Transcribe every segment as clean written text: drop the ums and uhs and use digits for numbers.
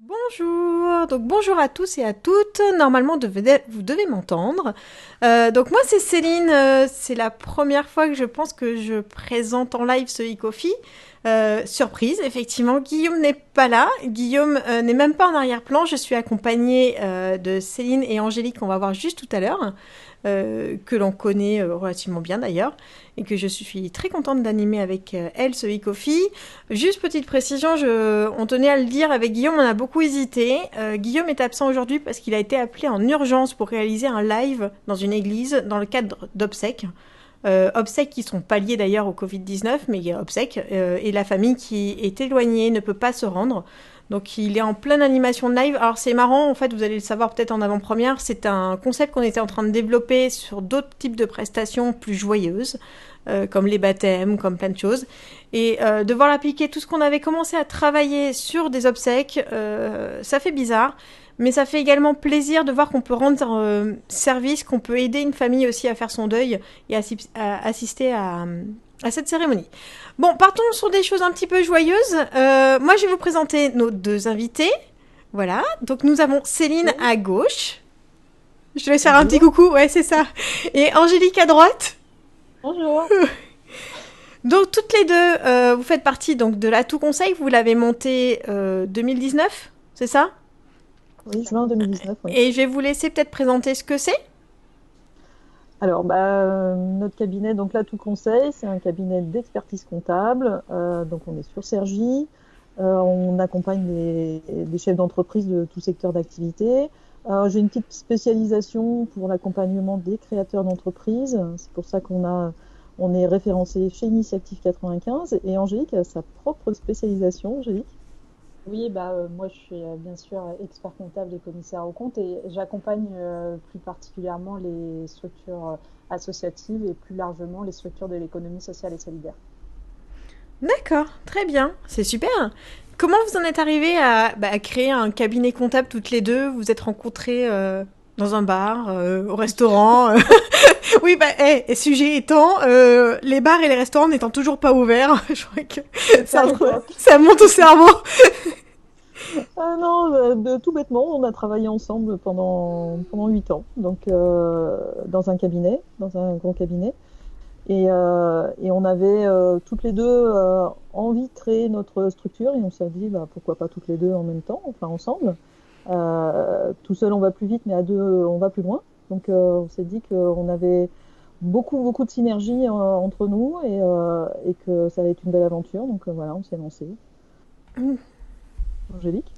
Bonjour, donc bonjour à tous et à toutes. Normalement, vous devez m'entendre. Donc moi, c'est Céline. C'est la première fois que je pense que je présente en live ce e-coffee. Surprise, effectivement, Guillaume n'est pas là. Guillaume n'est même pas en arrière-plan. Je suis accompagnée de Céline et Angélique, qu'on va voir juste tout à l'heure, que l'on connaît relativement bien d'ailleurs, et que je suis très contente d'animer avec elle ce e-coffee. Juste petite précision, on tenait à le dire avec Guillaume, on a beaucoup hésité. Guillaume est absent aujourd'hui parce qu'il a été appelé en urgence pour réaliser un live dans une église dans le cadre d'obsèques. Obsèques qui sont pas liées d'ailleurs au Covid-19, mais obsèques. Et la famille qui est éloignée ne peut pas se rendre. Donc il est en pleine animation de live. Alors c'est marrant, en fait, vous allez le savoir peut-être en avant-première, c'est un concept qu'on était en train de développer sur d'autres types de prestations plus joyeuses, comme les baptêmes, comme plein de choses. Et devoir l'appliquer, tout ce qu'on avait commencé à travailler sur des obsèques, ça fait bizarre. Mais ça fait également plaisir de voir qu'on peut rendre service, qu'on peut aider une famille aussi à faire son deuil et à assister à cette cérémonie. Bon, partons sur des choses un petit peu joyeuses. Moi, je vais vous présenter nos deux invités. Voilà, donc nous avons Céline Bonjour. à gauche. Je te laisse faire un petit Bonjour. coucou, ouais, c'est ça. Et Angélique à droite. Bonjour. Donc toutes les deux, vous faites partie donc de l'Atout Conseil. Vous l'avez monté 2019, c'est ça? Oui, juin 2019, oui. Et je vais vous laisser peut-être présenter ce que c'est. Alors, notre cabinet, donc là, tout conseil, c'est un cabinet d'expertise comptable. Donc, on est sur Cergy. On accompagne des chefs d'entreprise de tout secteur d'activité. J'ai une petite spécialisation pour l'accompagnement des créateurs d'entreprises. C'est pour ça on est référencé chez Initiative 95. Et Angélique a sa propre spécialisation. Angélique. Oui, moi je suis bien sûr expert comptable et commissaire aux comptes et j'accompagne plus particulièrement les structures associatives et plus largement les structures de l'économie sociale et solidaire. D'accord, très bien, c'est super. Comment vous en êtes arrivé à créer un cabinet comptable toutes les deux? Vous vous êtes rencontrés dans un bar, au restaurant Oui, et sujet étant, les bars et les restaurants n'étant toujours pas ouverts, je crois que C'est ça, ça l'époque. ça monte au cerveau. Ah non, tout bêtement, on a travaillé ensemble pendant 8 ans, donc dans un cabinet, dans un grand cabinet. Et on avait toutes les deux envie de créer notre structure et on s'est dit bah, pourquoi pas toutes les deux en même temps, enfin ensemble. Tout seul on va plus vite, mais à deux on va plus loin. Donc on s'est dit qu'on avait beaucoup de synergie entre nous et que ça allait être une belle aventure. Donc voilà, on s'est lancé. Angélique.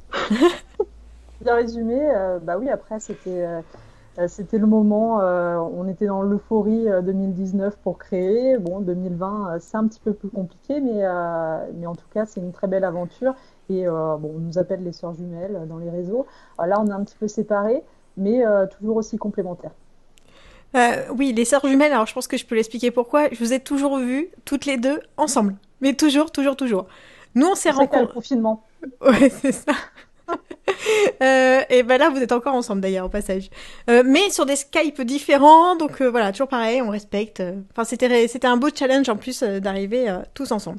Bien résumé, bah oui, après c'était le moment, on était dans l'euphorie 2019 pour créer. Bon, 2020, c'est un petit peu plus compliqué, mais en tout cas, c'est une très belle aventure. Et bon, on nous appelle les sœurs jumelles dans les réseaux. Là, on est un petit peu séparés, mais toujours aussi complémentaires. Oui, les sœurs jumelles, alors je pense que je peux l'expliquer pourquoi. Je vous ai toujours vues, toutes les deux, ensemble. Mais toujours, toujours, toujours. Nous, on C'est s'est pour ça qu'il y a le rencontrés. confinement. Ouais, c'est ça. Et ben là, vous êtes encore ensemble d'ailleurs, au passage. Mais sur des Skype différents, donc voilà, toujours pareil, on respecte. Enfin, c'était un beau challenge en plus d'arriver tous ensemble.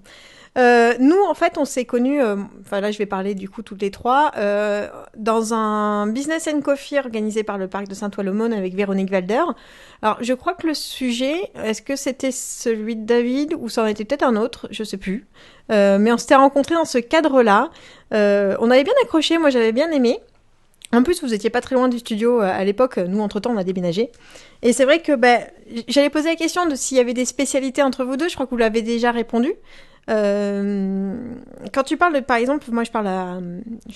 Nous, en fait, on s'est connus, enfin là, je vais parler du coup toutes les trois, dans un business and coffee organisé par le parc de Saint-Ouen-l'Aumône avec Véronique Valder. Alors, je crois que le sujet, est-ce que c'était celui de David ou ça en était peut-être un autre, je sais plus. Mais on s'était rencontrés dans ce cadre-là. On avait bien accroché, moi j'avais bien aimé. En plus, vous étiez pas très loin du studio à l'époque. Nous, entre-temps, on a déménagé. Et c'est vrai que j'allais poser la question de s'il y avait des spécialités entre vous deux. Je crois que vous l'avez déjà répondu. Euh, Quand tu parles, par exemple, moi je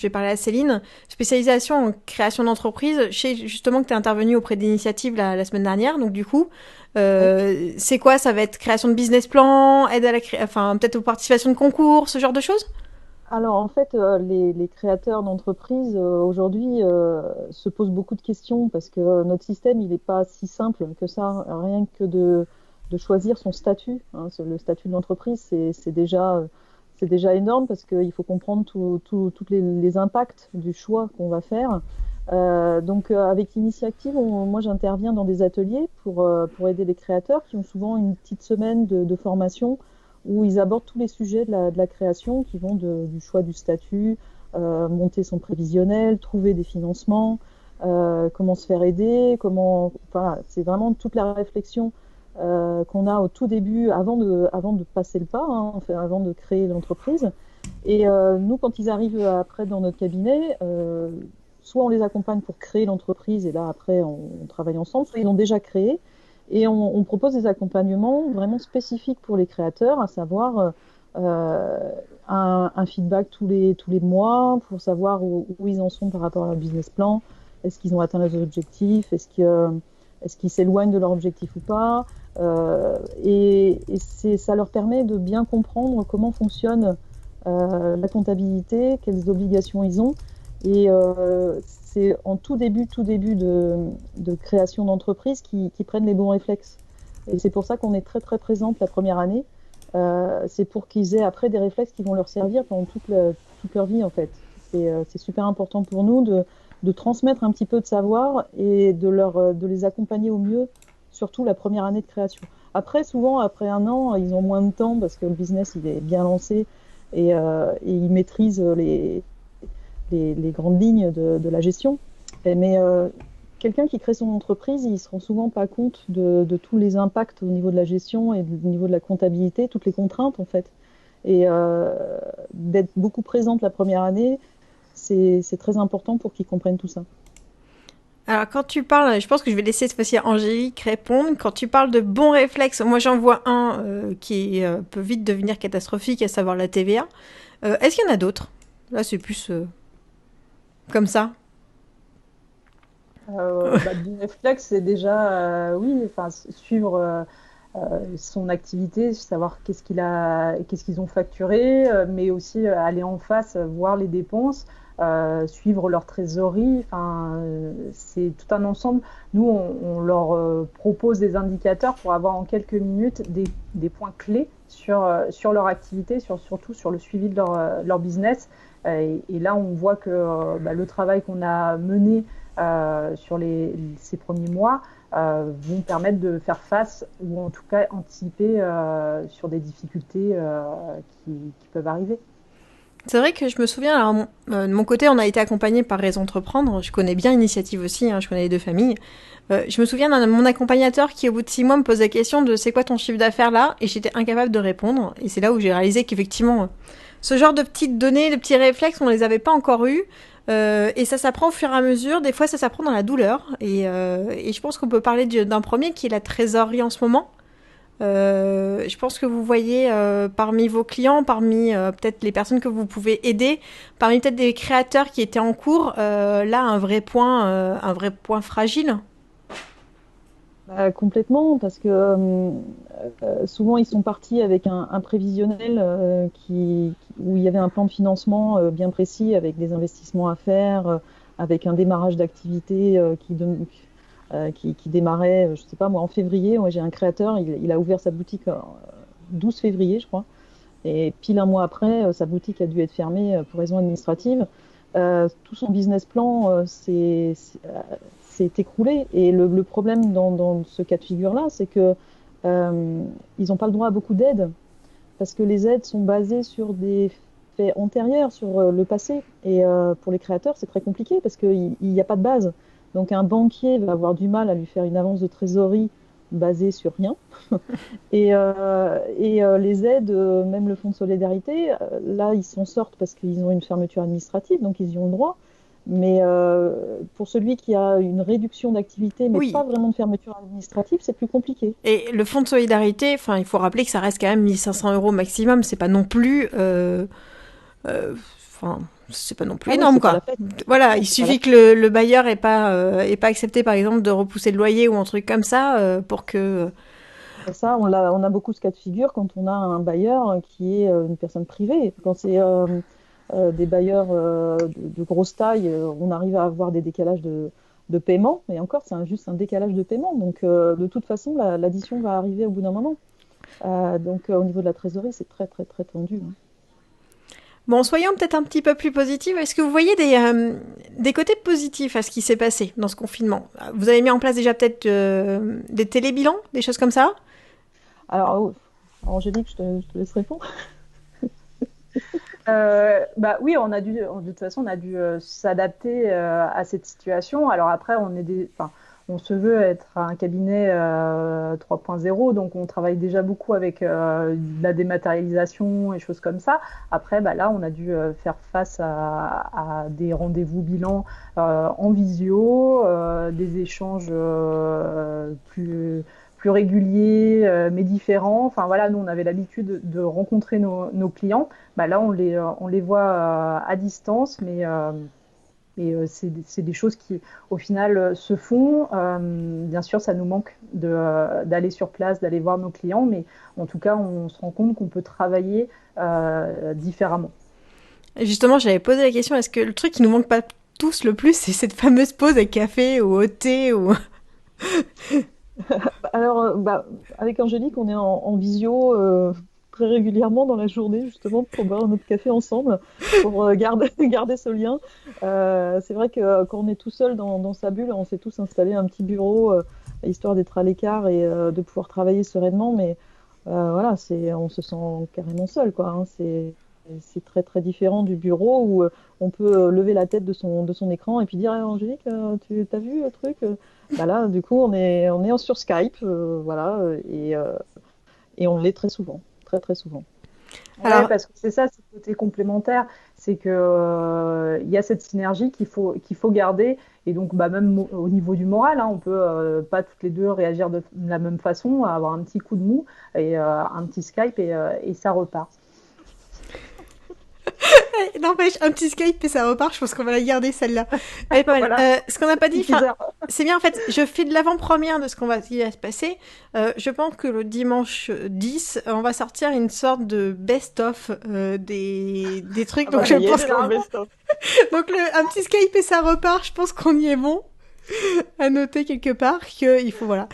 vais parler à Céline, spécialisation en création d'entreprise. Je sais justement que tu es intervenue auprès d'Initiative la semaine dernière. Donc du coup, Oui. c'est quoi? Ça va être création de business plan, aide à enfin peut-être aux participations de concours, ce genre de choses? Alors en fait, les créateurs d'entreprises aujourd'hui se posent beaucoup de questions parce que notre système, il n'est pas si simple que ça. Rien que de choisir son statut, hein. Le statut de l'entreprise, c'est déjà énorme parce qu'il faut comprendre tous les impacts du choix qu'on va faire. Donc avec Initiative, moi j'interviens dans des ateliers pour aider les créateurs qui ont souvent une petite semaine de formation où ils abordent tous les sujets de la création qui vont du choix du statut monter son prévisionnel, trouver des financements, comment se faire aider, enfin, c'est vraiment toute la réflexion qu'on a au tout début, avant de passer le pas, hein, enfin, avant de créer l'entreprise. Et nous, quand ils arrivent après dans notre cabinet, soit on les accompagne pour créer l'entreprise, et là après on travaille ensemble, soit ils l'ont déjà créé, et on propose des accompagnements vraiment spécifiques pour les créateurs, à savoir un feedback tous les mois pour savoir où ils en sont par rapport à leur business plan. Est-ce qu'ils ont atteint leurs objectifs? Est-ce qu'ils s'éloignent de leur objectif ou pas? Ça leur permet de bien comprendre comment fonctionne la comptabilité, quelles obligations ils ont. Et c'est en tout début de création d'entreprise qu'ils prennent les bons réflexes. Et c'est pour ça qu'on est très très présente la première année. C'est pour qu'ils aient après des réflexes qui vont leur servir pendant toute leur vie en fait. C'est super important pour nous de transmettre un petit peu de savoir et de les accompagner au mieux, surtout la première année de création. Après, souvent, après 1 an, ils ont moins de temps parce que le business il est bien lancé et ils maîtrisent les grandes lignes de la gestion. Mais quelqu'un qui crée son entreprise, il se rend souvent pas compte de tous les impacts au niveau de la gestion et au niveau de la comptabilité, toutes les contraintes en fait. Et d'être beaucoup présente la première année, c'est très important pour qu'ils comprennent tout ça. Alors, quand tu parles, je pense que je vais laisser cette fois-ci Angélique répondre. Quand tu parles de bons réflexes, moi j'en vois un qui peut vite devenir catastrophique, à savoir la TVA. Est-ce qu'il y en a d'autres? Là, c'est plus comme ça. Du réflexe, c'est déjà, oui, enfin, suivre son activité, savoir qu'est-ce qu'ils ont facturé, mais aussi aller en face, voir les dépenses, suivre leur trésorerie. Enfin, c'est tout un ensemble. Nous, on leur propose des indicateurs pour avoir en quelques minutes des points clés sur leur activité, surtout sur le suivi de leur business. Et là, on voit que le travail qu'on a mené sur ces premiers mois vont permettre de faire face ou en tout cas anticiper sur des difficultés qui peuvent arriver. C'est vrai que je me souviens, alors, de mon côté, on a été accompagné par Réseau Entreprendre. Je connais bien l'initiative aussi, hein, je connais les deux familles. Je me souviens d'un mon accompagnateur qui, au bout de 6 mois, me posait la question de c'est quoi ton chiffre d'affaires là? Et j'étais incapable de répondre. Et c'est là où j'ai réalisé qu'effectivement, ce genre de petites données, de petits réflexes, on les avait pas encore eus. Et ça s'apprend au fur et à mesure. Des fois, ça s'apprend dans la douleur. Et je pense qu'on peut parler d'un premier qui est la trésorerie en ce moment. Je pense que vous voyez parmi vos clients, parmi peut-être les personnes que vous pouvez aider, parmi peut-être des créateurs qui étaient en cours, là un vrai point fragile. Complètement, parce que souvent ils sont partis avec un prévisionnel où il y avait un plan de financement bien précis, avec des investissements à faire, avec un démarrage d'activité qui démarrait, je sais pas moi, en février. Moi, j'ai un créateur, il a ouvert sa boutique 12 février, je crois. Et pile un mois après, sa boutique a dû être fermée pour raison administrative. Tout son business plan s'est écroulé. Et le problème dans ce cas de figure-là, c'est que ils n'ont pas le droit à beaucoup d'aides, parce que les aides sont basées sur des faits antérieurs, sur le passé. Et pour les créateurs, c'est très compliqué, parce qu'il n'y a pas de base. Donc un banquier va avoir du mal à lui faire une avance de trésorerie basée sur rien. Et les aides, même le fonds de solidarité, là, ils s'en sortent parce qu'ils ont une fermeture administrative, donc ils y ont le droit. Mais pour celui qui a une réduction d'activité, mais Oui. pas vraiment de fermeture administrative, c'est plus compliqué. Et le fonds de solidarité, enfin, il faut rappeler que ça reste quand même 1500 € maximum. C'est pas non plus, c'est pas non plus énorme, quoi. Voilà, il suffit que le bailleur ait pas accepté, par exemple, de repousser le loyer ou un truc comme ça pour que. Ça, on a beaucoup ce cas de figure quand on a un bailleur qui est une personne privée. Quand c'est des bailleurs de grosse taille, on arrive à avoir des décalages de paiement. Et encore, c'est juste un décalage de paiement. Donc, de toute façon, l'addition va arriver au bout d'un moment. Donc, au niveau de la trésorerie, c'est très, très, très tendu. Hein. Bon, soyons peut-être un petit peu plus positifs. Est-ce que vous voyez des côtés positifs à ce qui s'est passé dans ce confinement? Vous avez mis en place déjà peut-être des télébilans, des choses comme ça? Alors, Angélique, je te laisse répondre. Bah oui, de toute façon, on a dû s'adapter à cette situation. Alors après, enfin, on se veut être un cabinet 3.0, donc on travaille déjà beaucoup avec de la dématérialisation et choses comme ça. Après, bah là, on a dû faire face à des rendez-vous bilans en visio, des échanges plus réguliers, mais différents. Enfin voilà, nous, on avait l'habitude de rencontrer nos clients. Bah là, on les voit à distance, mais c'est des choses qui, au final, se font. Bien sûr, ça nous manque d'aller sur place, d'aller voir nos clients, mais en tout cas, on se rend compte qu'on peut travailler différemment. Et justement, j'avais posé la question, est-ce que le truc qui nous manque pas tous le plus, c'est cette fameuse pause à café ou au thé ou... Alors, avec Angélique, on est en visio très régulièrement dans la journée, justement, pour boire notre café ensemble, pour garder ce lien. C'est vrai que quand on est tout seul dans sa bulle, on s'est tous installé un petit bureau, histoire d'être à l'écart et de pouvoir travailler sereinement. Mais voilà, on se sent carrément seul, quoi, hein. C'est très très différent du bureau où on peut lever la tête de son écran et puis dire, ah, Angélique, tu as vu le truc? Bah là, du coup, on est sur Skype, voilà, et on l'est très souvent, très très souvent. Ouais, Alors, parce que c'est ça, c'est le côté complémentaire, c'est que il y a cette synergie qu'il faut garder, et donc bah, même au niveau du moral, hein, on peut pas toutes les deux réagir de la même façon, avoir un petit coup de mou et un petit Skype et ça repart. n'empêche, un petit Skype et ça repart, je pense qu'on va la garder celle-là. Elle est pas mal. Voilà, Ce qu'on n'a pas dit, petit teaser. c'est bien en fait, je fais de l'avant-première de ce qui va se passer. Je pense que le dimanche 10, on va sortir une sorte de best-of des trucs. Ah Donc bah, je ça y est, pense c'est dans le best-of. donc un petit Skype et ça repart, je pense qu'on y est bon. À noter quelque part qu'il faut, voilà.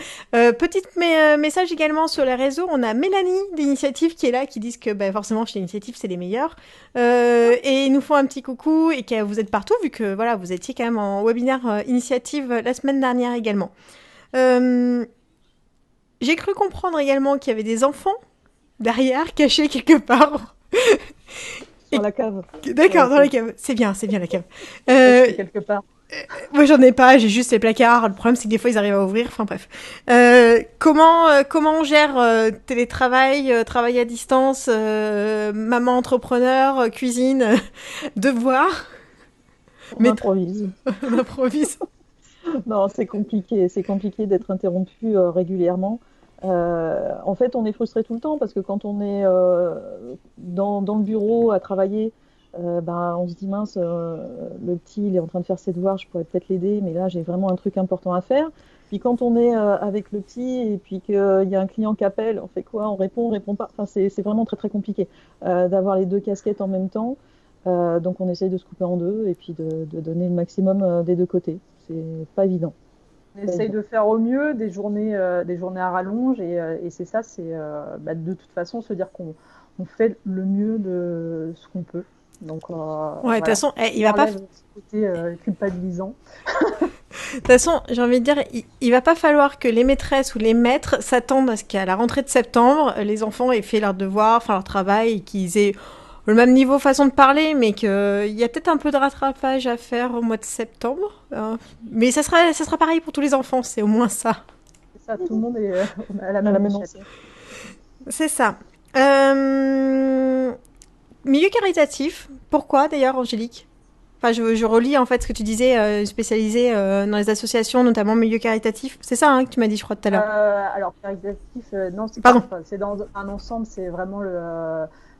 Message également sur les réseaux, on a Mélanie d'Initiative qui est là, qui disent que bah, forcément chez Initiative c'est les meilleurs. Et ils nous font un petit coucou et que vous êtes partout, vu que voilà, vous étiez quand même en webinaire Initiative la semaine dernière également. J'ai cru comprendre également qu'il y avait des enfants derrière, cachés quelque part. Dans la cave. D'accord, dans la cave. C'est bien la cave. Caché quelque part. Moi, j'en ai pas, j'ai juste les placards. Le problème, c'est que des fois, ils arrivent à ouvrir. Enfin, bref. Comment on gère télétravail, travail à distance, maman entrepreneur, cuisine, devoir, On mais improvise. on improvise. Non, c'est compliqué d'être interrompu régulièrement. En fait, on est frustré tout le temps parce que quand on est dans le bureau à travailler, ben, on se dit mince, le petit il est en train de faire ses devoirs, je pourrais peut-être l'aider, mais là j'ai vraiment un truc important à faire. Puis quand on est avec le petit et puis qu'il y a un client qui appelle, on fait quoi? On répond pas. Enfin, c'est vraiment très très compliqué d'avoir les deux casquettes en même temps. Donc on essaye de se couper en deux et puis de donner le maximum des deux côtés. C'est pas évident. On essaye de faire au mieux des journées à rallonge et c'est ça, c'est bah, de toute façon se dire qu'on fait le mieux de ce qu'on peut. Donc Ouais, de toute voilà, façon, il on va pas. enlève ce côté culpabilisant. De toute façon, j'ai envie de dire, il va pas falloir que les maîtresses ou les maîtres s'attendent à ce qu'à la rentrée de septembre, les enfants aient fait leurs devoirs, enfin leur travail, et qu'ils aient le même niveau façon de parler, mais qu'il y a peut-être un peu de rattrapage à faire au mois de septembre. Mais ça sera pareil pour tous les enfants, c'est au moins ça. C'est ça, tout le monde est à la À la même même échelle. enseigne. C'est ça. Milieu caritatif, pourquoi d'ailleurs, Angélique? Enfin, je relis en fait ce que tu disais, spécialisé dans les associations, notamment milieu caritatif. C'est ça hein, que tu m'as dit, je crois, tout à l'heure. Alors, caritatif, non, Pardon. c'est dans un ensemble, c'est vraiment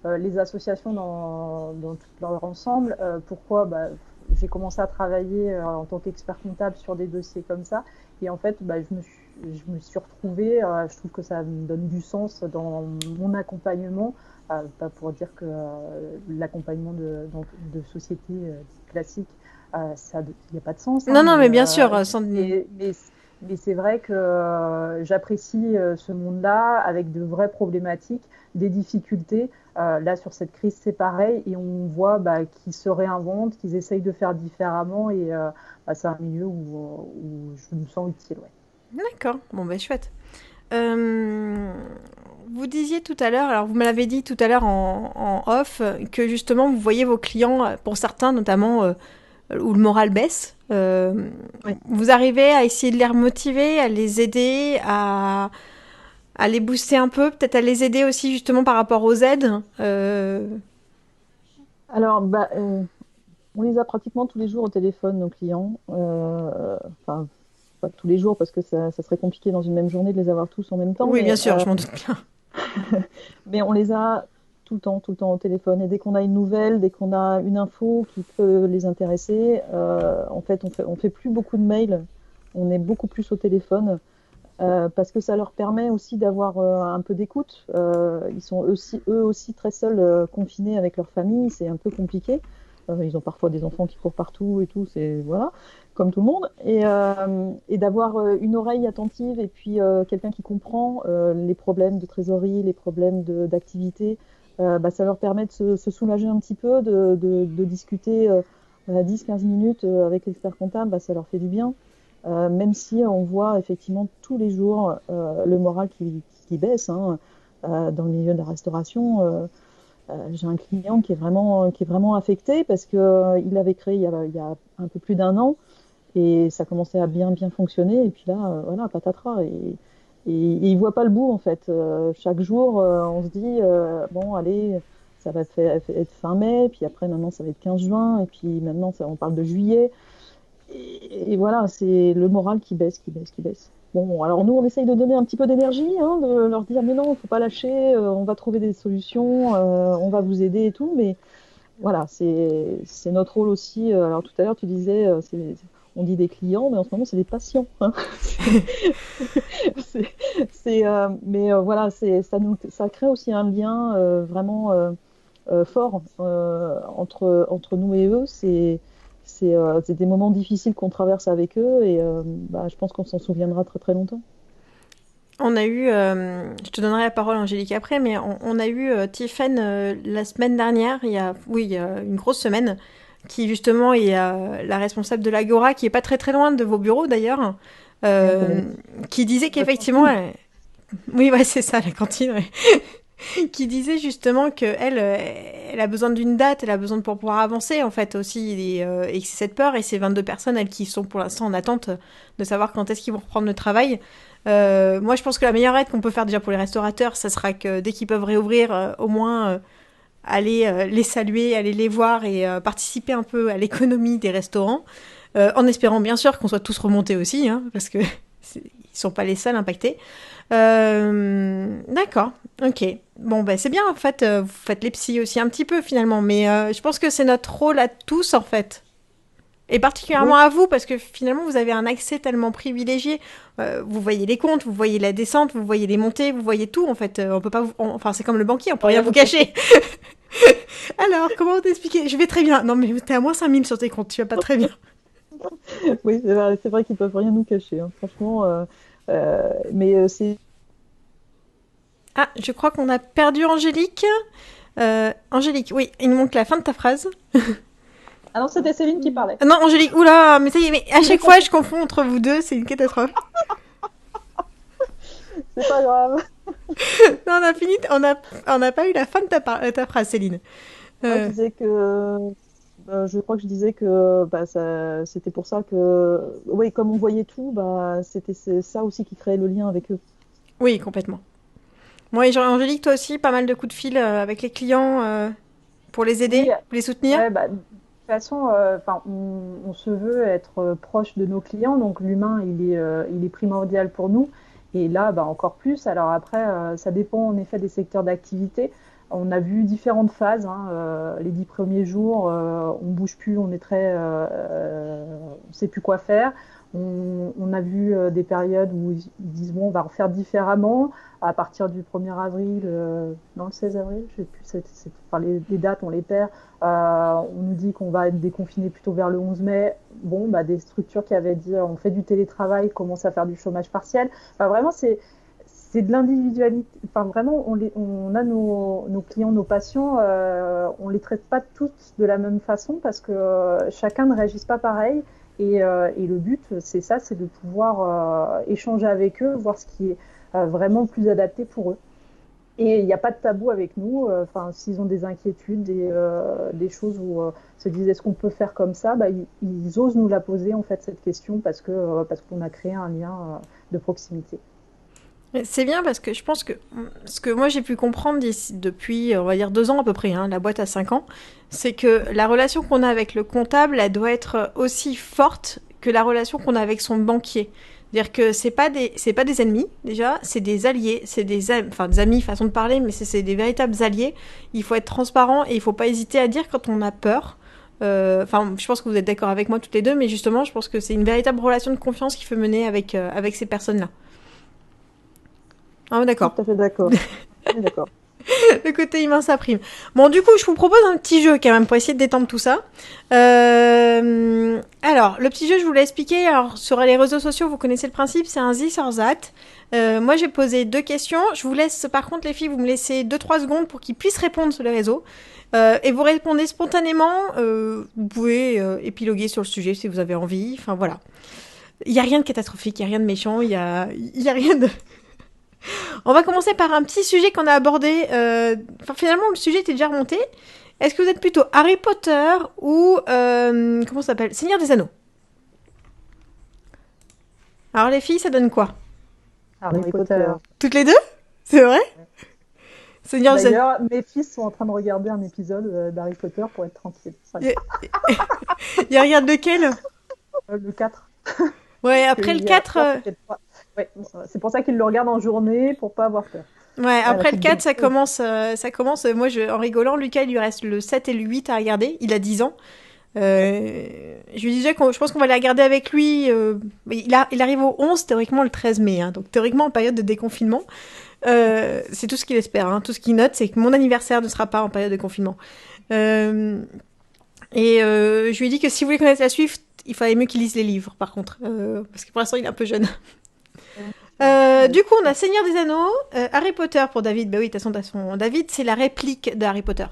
les associations dans tout leur ensemble. Pourquoi bah, j'ai commencé à travailler en tant qu'expert comptable sur des dossiers comme ça. Et en fait, bah, je me suis retrouvée, je trouve que ça me donne du sens dans mon accompagnement. Pas pour dire que l'accompagnement de société classique, il n'y a pas de sens. Non, Hein, non, mais mais, bien sûr, mais c'est vrai que j'apprécie ce monde-là avec de vraies problématiques, des difficultés. Là, sur cette crise, c'est pareil. Et on voit bah, qu'ils se réinventent, qu'ils essayent de faire différemment. Et bah, c'est un milieu où je me sens utile. Ouais. D'accord, bon, ben chouette. vous disiez tout à l'heure, alors vous me l'avez dit tout à l'heure en off, que justement vous voyez vos clients, pour certains notamment, où le moral baisse. Oui. Vous arrivez à essayer de les remotiver, à les aider, à les booster un peu, peut-être à les aider aussi justement par rapport aux aides. Alors, on les a pratiquement tous les jours au téléphone, nos clients. Enfin, pas tous les jours parce que ça serait compliqué dans une même journée de les avoir tous en même temps, Oui, bien sûr, je m'en doute bien. mais on les a tout le temps au téléphone. Et dès qu'on a une nouvelle, dès qu'on a une info qui peut les intéresser, en fait, on fait plus beaucoup de mails. On est beaucoup plus au téléphone parce que ça leur permet aussi d'avoir un peu d'écoute. Ils sont eux aussi très seuls, confinés avec leur famille. C'est un peu compliqué. Ils ont parfois des enfants qui courent partout et tout. C'est voilà, comme tout le monde. Et d'avoir une oreille attentive et puis quelqu'un qui comprend les problèmes de trésorerie, les problèmes d'activité. Ça leur permet de se soulager un petit peu, de discuter 10-15 minutes avec l'expert comptable, ça leur fait du bien. Même si on voit effectivement tous les jours le moral qui baisse, hein. Dans le milieu de la restauration, j'ai un client qui est vraiment affecté parce que il l'avait créé il y a un peu plus d'un an et ça commençait à bien fonctionner et puis là, voilà, patatras et il voit pas le bout en fait. Chaque jour, on se dit bon, allez, ça va être fin mai, puis après maintenant ça va être 15 juin et puis maintenant on parle de juillet. Et voilà, c'est le moral qui baisse, qui baisse, qui baisse. Bon, alors nous, on essaye de donner un petit peu d'énergie, hein, de leur dire, mais non, faut pas lâcher, on va trouver des solutions, on va vous aider et tout, mais voilà, c'est notre rôle aussi. Alors tout à l'heure, tu disais, on dit des clients, mais en ce moment, c'est des patients, hein. C'est, voilà, ça crée aussi un lien vraiment fort entre nous et eux. C'est des moments difficiles qu'on traverse avec eux et je pense qu'on s'en souviendra très très longtemps. On a eu, je te donnerai la parole Angélique après, mais on a eu Tiffen la semaine dernière, il y a une grosse semaine, qui justement est la responsable de l'Agora, qui est pas très très loin de vos bureaux d'ailleurs, Et on connaît qui disait la qu'effectivement, cantine. oui ouais c'est ça la cantine, ouais. Qui disait justement que elle a besoin d'une date, elle a besoin de pour pouvoir avancer en fait aussi, et que c'est cette peur et ces 22 personnes elles qui sont pour l'instant en attente de savoir quand est-ce qu'ils vont reprendre le travail. Moi je pense que la meilleure aide qu'on peut faire déjà pour les restaurateurs, ça sera que dès qu'ils peuvent réouvrir, au moins aller les saluer, aller les voir et participer un peu à l'économie des restaurants, en espérant bien sûr qu'on soit tous remontés aussi, hein, parce que ils sont pas les seuls impactés. D'accord, ok. Bon, ben c'est bien en fait, vous faites les psys aussi un petit peu finalement, mais je pense que c'est notre rôle à tous en fait. Et particulièrement Oui, à vous, parce que finalement vous avez un accès tellement privilégié. Vous voyez les comptes, vous voyez la descente, vous voyez les montées, vous voyez tout en fait. On peut pas enfin c'est comme le banquier, on peut rien rien vous nous cacher. cacher. Alors, comment t'expliquer? Je vais très bien. Non mais t'es à moins 5000 sur tes comptes, tu vas pas très bien. Oui, c'est vrai qu'ils peuvent rien nous cacher, hein. Franchement, mais c'est Ah, je crois qu'on a perdu Angélique. Angélique, oui, il nous manque la fin de ta phrase. Ah non, c'était Céline qui parlait. Ah non, Angélique, oula, mais ça y est, mais à chaque fois je confonds entre vous deux, c'est une catastrophe. c'est pas grave. Non, on a fini, on n'a pas eu la fin de ta phrase, Céline. Moi, je Euh, disais que je crois que je disais que c'était pour ça que oui, comme on voyait tout, c'est ça aussi qui créait le lien avec eux. oui, complètement. Moi, et Angélique, toi aussi, pas mal de coups de fil avec les clients pour les Oui, aider, pour les soutenir. ouais, de toute façon, on se veut être proche de nos clients, donc l'humain, il est primordial pour nous. Et là, encore plus. Alors après, ça dépend en effet des secteurs d'activité. On a vu différentes phases, hein. Les 10 premiers jours, on bouge plus, on sait plus quoi faire. On a vu des périodes où ils disent bon, on va refaire différemment à partir du 1er avril, non le 16 avril, je sais plus, enfin, les dates, on les perd. On nous dit qu'on va être déconfiné plutôt vers le 11 mai. Bon, des structures qui avaient dit on fait du télétravail, commencent à faire du chômage partiel. Enfin, vraiment, c'est de l'individualité. Enfin, vraiment, on a nos clients, nos patients, on les traite pas tous de la même façon parce que chacun ne réagisse pas pareil. Et le but, c'est ça, c'est de pouvoir échanger avec eux, voir ce qui est vraiment plus adapté pour eux. Et il n'y a pas de tabou avec nous. Enfin, s'ils ont des inquiétudes, des choses où se disent est-ce qu'on peut faire comme ça, bah, ils osent nous la poser en fait cette question parce qu'on a créé un lien de proximité. C'est bien parce que je pense que ce que moi j'ai pu comprendre depuis, on va dire 2 ans à peu près, hein, la boîte a 5 ans, c'est que la relation qu'on a avec le comptable, elle doit être aussi forte que la relation qu'on a avec son banquier. C'est-à-dire que c'est pas des ennemis, déjà, c'est des alliés, enfin des amis, façon de parler, mais c'est des véritables alliés. Il faut être transparent et il faut pas hésiter à dire quand on a peur. Enfin, je pense que vous êtes d'accord avec moi toutes les deux, mais justement, je pense que c'est une véritable relation de confiance qu'il faut mener avec ces personnes-là. Ah, d'accord. Tout à fait d'accord. On est d'accord. Le côté humain, ça prime. Bon, du coup, je vous propose un petit jeu quand même pour essayer de détendre tout ça. Alors, le petit jeu, je vous l'ai expliqué. Alors, sur les réseaux sociaux, vous connaissez le principe, c'est un this or that. Moi, j'ai posé 2 questions. Je vous laisse, par contre, les filles, vous me laissez 2-3 secondes pour qu'ils puissent répondre sur les réseaux. Et vous répondez spontanément. Vous pouvez épiloguer sur le sujet si vous avez envie. Enfin, voilà. Il n'y a rien de catastrophique, il n'y a rien de méchant, il y a rien de... On va commencer par un petit sujet qu'on a abordé. Enfin, finalement, le sujet était déjà remonté. Est-ce que vous êtes plutôt Harry Potter ou... comment ça s'appelle Seigneur des Anneaux. Alors, les filles, ça donne quoi? Harry Potter. Toutes les deux? C'est vrai? Seigneur des Anneaux. D'ailleurs, mes fils sont en train de regarder un épisode d'Harry Potter pour être tranquilles. Il regarde lequel? Le 4. Ouais, après le 4... Ouais, c'est pour ça qu'ils le regardent en journée, pour pas avoir peur. Ouais, après le 4, ça commence, moi, en rigolant, Lucas, il lui reste le 7 et le 8 à regarder. Il a 10 ans. Je lui disais je pense qu'on va les regarder avec lui. Il arrive au 11, théoriquement le 13 mai. Hein, donc, théoriquement, en période de déconfinement. C'est tout ce qu'il espère. Hein, tout ce qu'il note, c'est que mon anniversaire ne sera pas en période de confinement. Je lui ai dit que si vous voulez connaître la suite, il fallait mieux qu'il lise les livres, par contre. Parce que pour l'instant, il est un peu jeune. Du coup, on a Seigneur des Anneaux, Harry Potter pour David. Bah oui, de toute façon, David, c'est la réplique de Harry Potter.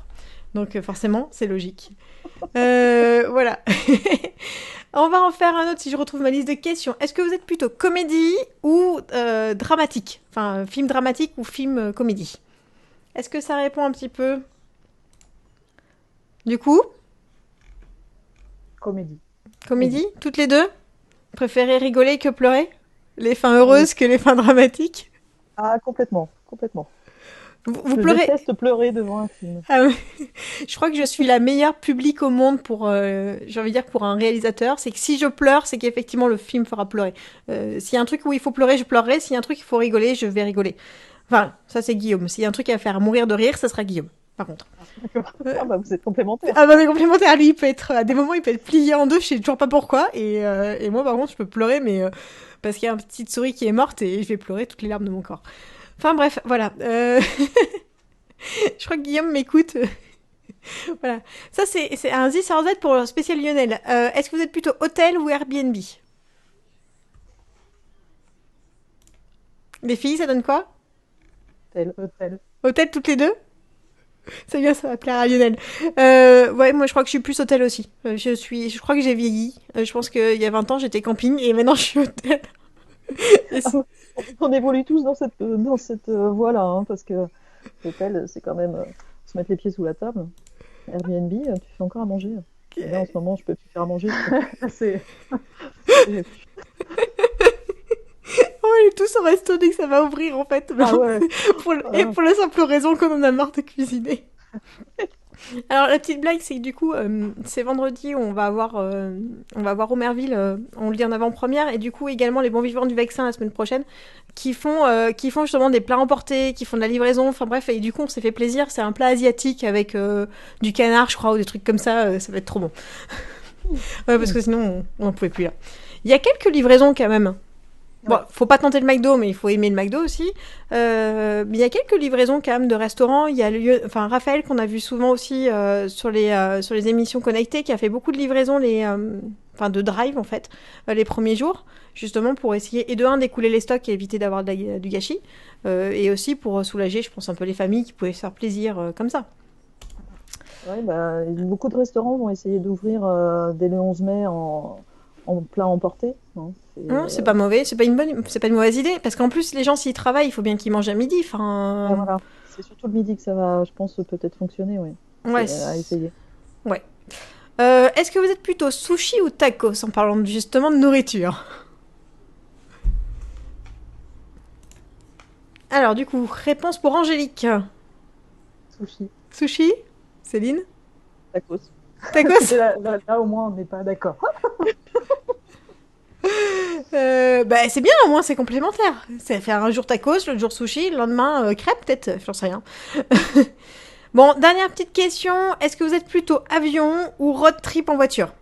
Donc, forcément, c'est logique. Voilà. On va en faire un autre si je retrouve ma liste de questions. Est-ce que vous êtes plutôt comédie ou dramatique? Enfin, film dramatique ou film comédie? Est-ce que ça répond un petit peu? Du coup? Comédie. Comédie, toutes les deux? Préférez rigoler que pleurer? Les fins heureuses que les fins dramatiques? Ah, complètement. Vous Je pleurez? déteste pleurer devant un film. Ah oui. Je crois que je suis la meilleure public au monde pour, j'ai envie de dire, pour un réalisateur. C'est que si je pleure, c'est qu'effectivement le film fera pleurer. S'il y a un truc où il faut pleurer, je pleurerai. S'il y a un truc où il faut rigoler, je vais rigoler. Enfin, ça c'est Guillaume. S'il y a un truc à faire mourir de rire, ça sera Guillaume. Par contre. Ah bah vous êtes complémentaires. Ah bah, mais complémentaire, lui, il peut être, à des moments, il peut être plié en deux, je sais toujours pas pourquoi. Et moi, par contre, je peux pleurer, mais parce qu'il y a une petite souris qui est morte et je vais pleurer toutes les larmes de mon corps. Enfin bref, voilà. Je crois que Guillaume m'écoute. Voilà. Ça, c'est un This or That pour le spécial Lionel. Est-ce que vous êtes plutôt hôtel ou Airbnb? Les filles, ça donne quoi? Hôtel. Hôtel toutes les deux? C'est bien, ça va plaire à Lionel. Ouais, moi je crois que je suis plus hôtel aussi. Je crois que j'ai vieilli. Je pense qu'il y a 20 ans j'étais camping et maintenant je suis hôtel. On évolue tous dans cette voie-là, hein, parce que l'hôtel, c'est quand même se mettre les pieds sous la table. Airbnb, tu fais encore à manger. Et là, en ce moment, je peux plus faire à manger. C'est... On est tous au resto dès que ça va ouvrir en fait. Ah ouais. Et pour la simple raison qu'on en a marre de cuisiner. Alors la petite blague, c'est que du coup, c'est vendredi où on va voir Omerville, on le dit en avant-première, et du coup également les bons vivants du vaccin la semaine prochaine, qui font justement des plats emportés, qui font de la livraison, enfin bref, et du coup on s'est fait plaisir, c'est un plat asiatique avec du canard, je crois, ou des trucs comme ça, ça va être trop bon. Ouais, parce que sinon on n'en pouvait plus là. Il y a quelques livraisons quand même. Bon, faut pas tenter le McDo, mais il faut aimer le McDo aussi. Mais il y a quelques livraisons quand même de restaurants. Il y a Raphaël qu'on a vu souvent aussi sur les émissions connectées, qui a fait beaucoup de livraisons, de drive en fait, les premiers jours, justement pour essayer et de un d'écouler les stocks et éviter d'avoir du gâchis, et aussi pour soulager, je pense, un peu les familles qui pouvaient se faire plaisir comme ça. Ouais, beaucoup de restaurants vont essayer d'ouvrir dès le 11 mai en plat emporté. Hein. Non, c'est pas mauvais, c'est pas une mauvaise idée, parce qu'en plus les gens s'ils travaillent, il faut bien qu'ils mangent à midi. Enfin, voilà. C'est surtout le midi que ça va, je pense, peut-être fonctionner, oui. Ouais, C'est à essayer. ouais. Est-ce que vous êtes plutôt sushi ou tacos en parlant justement de nourriture? Alors, du coup, réponse pour Angélique. Sushi. Sushi? Céline? Tacos. Tacos? C'était là, au moins, on n'est pas d'accord. Bah, c'est bien, au moins c'est complémentaire. C'est faire un jour tacos, l'autre jour sushi, le lendemain crêpes, peut-être, j'en sais rien. Bon, dernière petite question. Est-ce que vous êtes plutôt avion ou road trip en voiture?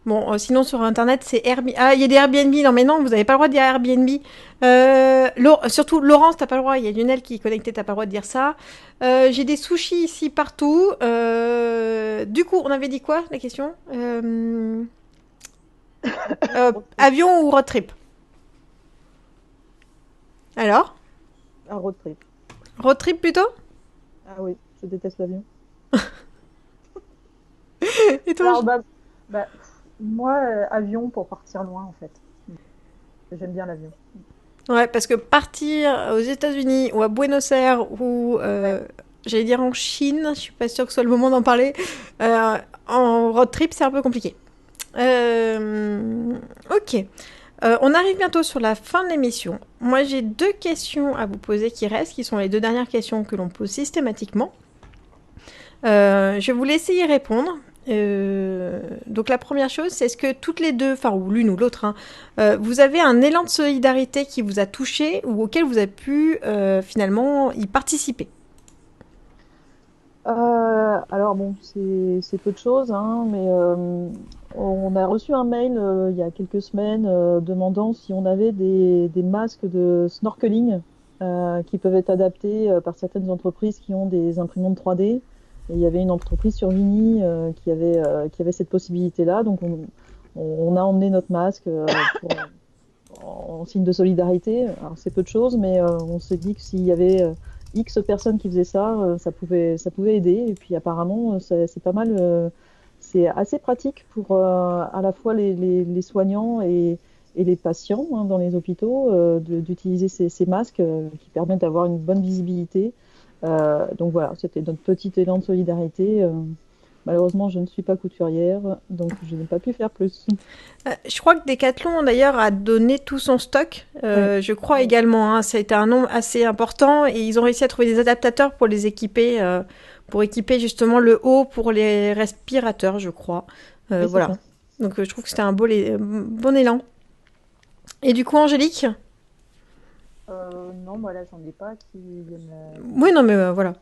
Bon, sinon sur internet c'est Airbnb. Ah, il y a des Airbnb. Non, mais non, vous n'avez pas le droit de dire Airbnb. Surtout Laurence, t'as pas le droit. Il y a Lionel qui est connecté, t'as pas le droit de dire ça. J'ai des sushis ici partout. Du coup, on avait dit quoi la question? Avion ou road trip? Alors? Un road trip. Road trip plutôt? Ah oui, je déteste l'avion. Et toi? Alors, bah, moi, avion pour partir loin, en fait. J'aime bien l'avion. Ouais, parce que partir aux États-Unis ou à Buenos Aires ou Ouais. j'allais dire en Chine, je suis pas sûre que ce soit le moment d'en parler. euh, En road trip, c'est un peu compliqué. Ok. On arrive bientôt sur la fin de l'émission. Moi, j'ai deux questions à vous poser qui restent, qui sont les deux dernières questions que l'on pose systématiquement. Je vais vous laisser y répondre. Donc la première chose, c'est est-ce que toutes les deux, enfin ou l'une ou l'autre, hein, vous avez un élan de solidarité qui vous a touché ou auquel vous avez pu finalement y participer? Alors bon, c'est peu de choses, hein, mais on a reçu un mail il y a quelques semaines demandant si on avait des masques de snorkeling qui peuvent être adaptés par certaines entreprises qui ont des imprimantes 3D. Et il y avait une entreprise sur Vimy qui avait cette possibilité-là, donc on a emmené notre masque en signe de solidarité. Alors c'est peu de choses, mais on s'est dit que s'il y avait X personnes qui faisaient ça, ça pouvait aider. Et puis apparemment, c'est pas mal, c'est assez pratique pour à la fois les soignants et les patients hein, dans les hôpitaux d'utiliser ces masques qui permettent d'avoir une bonne visibilité. Donc voilà, c'était notre petit élan de solidarité. Malheureusement, je ne suis pas couturière, donc je n'ai pas pu faire plus. Je crois que Decathlon d'ailleurs a donné tout son stock. Oui, Je crois oui, également. Hein, ça a été un nombre assez important et ils ont réussi à trouver des adaptateurs pour les équiper, pour équiper justement le haut pour les respirateurs, je crois. oui, c'est Voilà. ça. Donc je trouve que c'était un bon élan. Et du coup, Angélique? Non, moi là, j'en ai pas qui viennent. Oui, non, mais voilà.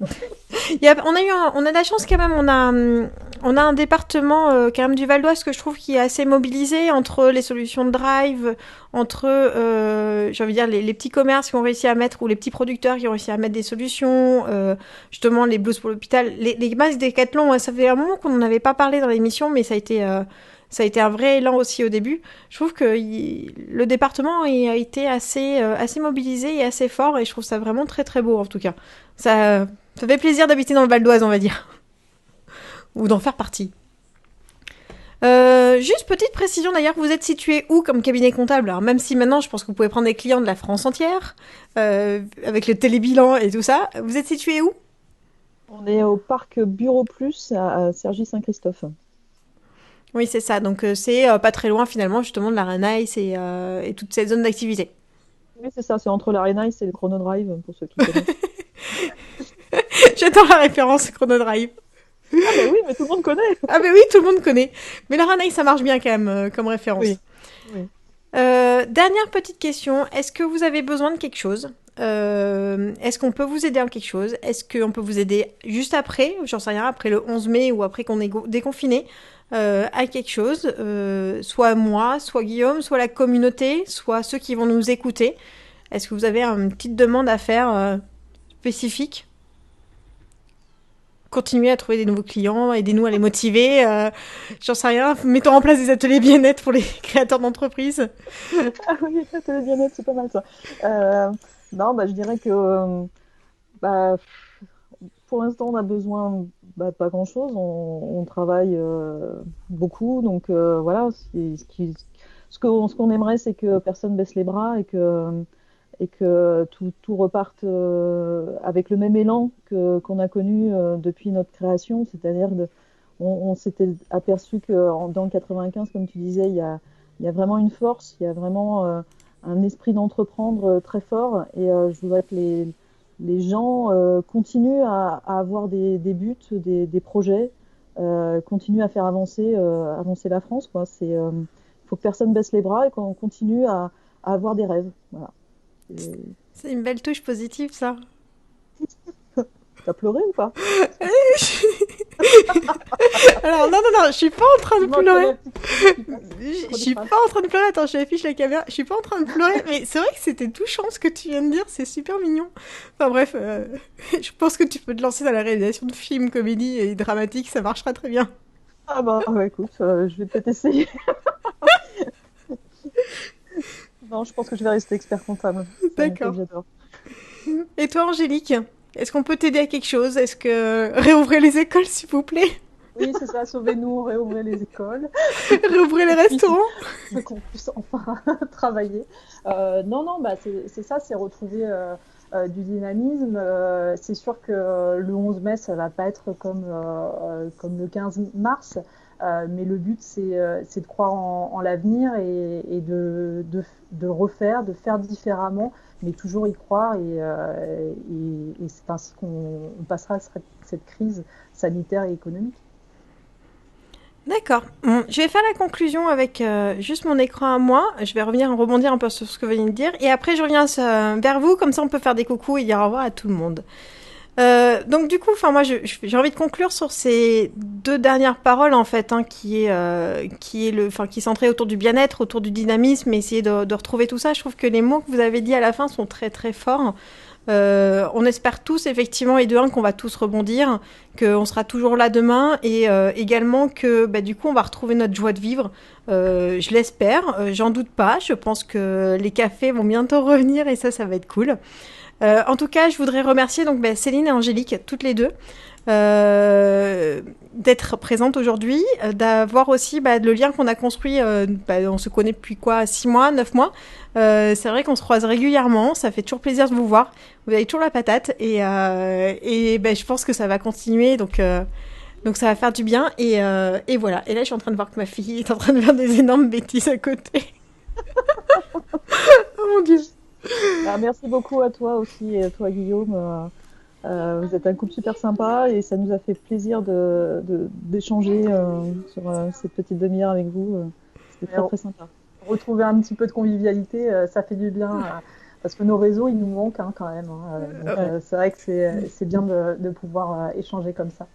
On a de la chance quand même. On a un département quand même du Val d'Oise que je trouve qui est assez mobilisé entre les solutions de drive, entre, j'ai envie de dire, les petits commerces qui ont réussi à mettre, ou les petits producteurs qui ont réussi à mettre des solutions, justement les blouses pour l'hôpital, les masques Décathlon. Ouais, ça fait un moment qu'on n'en avait pas parlé dans l'émission, mais ça a été un vrai élan aussi au début. Je trouve que le département a été assez mobilisé et assez fort, et je trouve ça vraiment très très beau en tout cas. Ça fait plaisir d'habiter dans le Val d'Oise, on va dire. Ou d'en faire partie. Juste petite précision d'ailleurs, vous êtes situé où comme cabinet comptable? Alors même si maintenant je pense que vous pouvez prendre des clients de la France entière, avec le télébilan et tout ça, vous êtes situé où? On est au parc Bureau Plus à Cergy-Saint-Christophe. Oui, c'est ça. Donc c'est pas très loin finalement justement de la Nice et toute cette zone d'activité. Oui, c'est ça, c'est entre l'Arena et le Chrono Drive, pour ceux qui connaissent. J'adore la référence Chrono Drive. Ah bah oui, mais tout le monde connaît. Ah ben oui, tout le monde connaît. Mais la Nice, ça marche bien quand même comme référence. Oui, oui. Dernière petite question, est-ce que vous avez besoin de quelque chose? Est-ce qu'on peut vous aider en quelque chose? Est-ce qu'on peut vous aider juste après, j'en sais rien, après le 11 mai ou après qu'on est déconfiné, à quelque chose? Soit moi, soit Guillaume, soit la communauté, soit ceux qui vont nous écouter. Est-ce que vous avez une petite demande à faire spécifique? Continuer à trouver des nouveaux clients, aidez-nous à les motiver, j'en sais rien, mettons en place des ateliers bien-être pour les créateurs d'entreprises. Ah oui, ça, le bien-être, c'est pas mal ça. Non, bah, je dirais que bah, pour l'instant, on a besoin de pas grand-chose. On travaille beaucoup, donc voilà. Ce qu'on aimerait, c'est que personne baisse les bras et que tout reparte avec le même élan qu'on a connu depuis notre création, c'est-à-dire on s'était aperçu que dans 95, comme tu disais, il y a vraiment une force, il y a vraiment un esprit d'entreprendre très fort, et je voudrais que les gens continuent à avoir des buts, des projets, continuent à faire avancer la France, quoi. Faut que personne baisse les bras et qu'on continue à avoir des rêves. Voilà. Et- C'est une belle touche positive, ça. T'as pleuré ou pas? Alors, non, non, non, je suis pas en train de Il manque pleurer. la petite chose qui passe. Je suis pas en train de pleurer. Attends, je affiche la caméra. Je suis pas en train de pleurer, mais c'est vrai que c'était touchant ce que tu viens de dire. C'est super mignon. Enfin bref, je pense que tu peux te lancer dans la réalisation de films, comédies et dramatiques. Ça marchera très bien. Ah bah ouais, écoute, je vais peut-être essayer. Non, je pense que je vais rester expert comptable. C'est un métier D'accord. que j'adore. Et toi, Angélique, est-ce qu'on peut t'aider à quelque chose? Est-ce que réouvrez les écoles, s'il vous plaît? Oui, c'est ça, sauvez-nous, réouvrez les écoles, Réouvrez les et puis restaurants? qu'on puisse enfin travailler. Non, non, bah, c'est ça, c'est retrouver du dynamisme. C'est sûr que le 11 mai, ça va pas être comme le 15 mars, mais le but, c'est de croire en l'avenir et de refaire, de faire différemment, mais toujours y croire. Et c'est ainsi qu'on passera cette crise sanitaire et économique. D'accord. Bon, je vais faire la conclusion avec juste mon écran à moi. Je vais rebondir un peu sur ce que vous venez de dire. Et après, je reviens vers vous. Comme ça, on peut faire des coucous et dire au revoir à tout le monde. Donc du coup, enfin moi, j'ai envie de conclure sur ces deux dernières paroles en fait, hein, qui est centré autour du bien-être, autour du dynamisme, et essayer de retrouver tout ça. Je trouve que les mots que vous avez dit à la fin sont très très forts. On espère tous effectivement et de un qu'on va tous rebondir, qu'on sera toujours là demain et également que bah, du coup on va retrouver notre joie de vivre. Je l'espère, j'en doute pas. Je pense que les cafés vont bientôt revenir et ça va être cool. En tout cas, je voudrais remercier donc bah, Céline et Angélique, toutes les deux, d'être présentes aujourd'hui, d'avoir aussi bah, le lien qu'on a construit. Bah, on se connaît depuis quoi, 6 mois, 9 mois. C'est vrai qu'on se croise régulièrement, ça fait toujours plaisir de vous voir. Vous avez toujours la patate et bah, je pense que ça va continuer. Donc ça va faire du bien et voilà. Et là, je suis en train de voir que ma fille est en train de faire des énormes bêtises à côté. Oh mon Dieu. Ah, merci beaucoup à toi aussi et à toi, Guillaume. Vous êtes un couple super sympa et ça nous a fait plaisir d'échanger sur cette petite demi-heure avec vous. C'était très Mais très sympa. retrouver un petit peu de convivialité, ça fait du bien. Parce que nos réseaux, ils nous manquent hein, quand même. Hein. Donc, Ouais. c'est vrai que c'est bien de pouvoir échanger comme ça.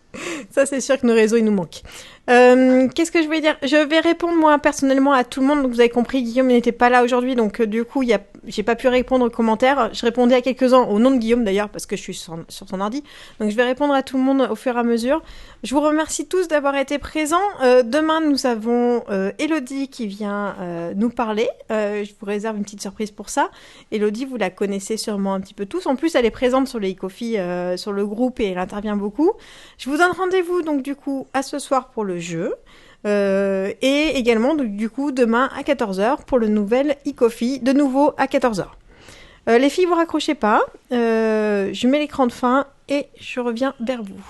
Ça, c'est sûr que nos réseaux, ils nous manquent. Qu'est-ce que je voulais dire? Je vais répondre, moi, personnellement, à tout le monde. Donc, vous avez compris, Guillaume n'était pas là aujourd'hui. Donc, du coup, j'ai pas pu répondre aux commentaires. Je répondais à quelques-uns, au nom de Guillaume, d'ailleurs, parce que je suis sur son ordi. Donc, je vais répondre à tout le monde au fur et à mesure. Je vous remercie tous d'avoir été présents. Demain, nous avons Elodie qui vient nous parler. Je vous réserve une petite surprise pour ça. Elodie, vous la connaissez sûrement un petit peu tous. En plus, elle est présente sur les e-coffee, sur le groupe, et elle intervient beaucoup. Je vous donne rendez-vous donc du coup à ce soir pour le jeu et également donc, du coup demain à 14h pour le nouvel e-coffee, de nouveau à 14h. Les filles, vous raccrochez pas, je mets l'écran de fin et je reviens vers vous.